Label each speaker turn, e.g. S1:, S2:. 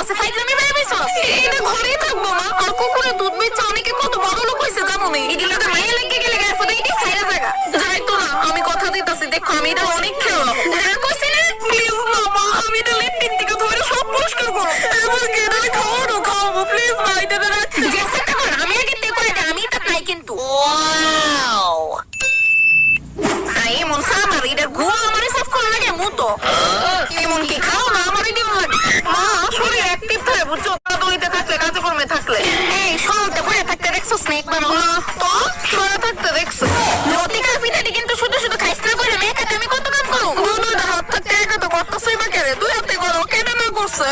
S1: আছে ফাইজলামি বের হইছো এটা ঘরেই থাকবো মা আর কুকুরের দুধ বেচে অনেকে কত বড় লোক হইছে জানো নি এগুলো তো মাইয়া লেগে গেলে গায়ে ফটো এটি ছাইরা জায়গা যাই তো না আমি কথা দিতেছি দেখো আমি এটা অনেক খেলো যারা কইছি না প্লিজ না মা আমি এটা লেপটিন থেকে ধরে সব পরিষ্কার করব আমাকে এটা খাওয়াবো প্লিজ মা এটা গেছে তখন আমি আগে তে করে দে আমি তা নাই কিন্তু ওয়াও এমন সামার এটা গুয়া আমারে সাফ করা লাগে মুতো এমন কি খাও না আমারে দিও লাগে মা শরীর অ্যাক্টিভ থাকে বুঝছো দৌড়িতে থাকলে কাজকর্মে থাকলে এই সরতে বসে থাকতে দেখছো স্নেক বানো তো সরে থাকতে দেখছো লতিকা পিঠাটি কিন্তু শুধু শুধু খাইছ না করে মেয়েটাতে আমি কত কাম করো দুই হাত থাকতে একা তো করতেছই বা কেরে দুই হাতে করো কেন না করছে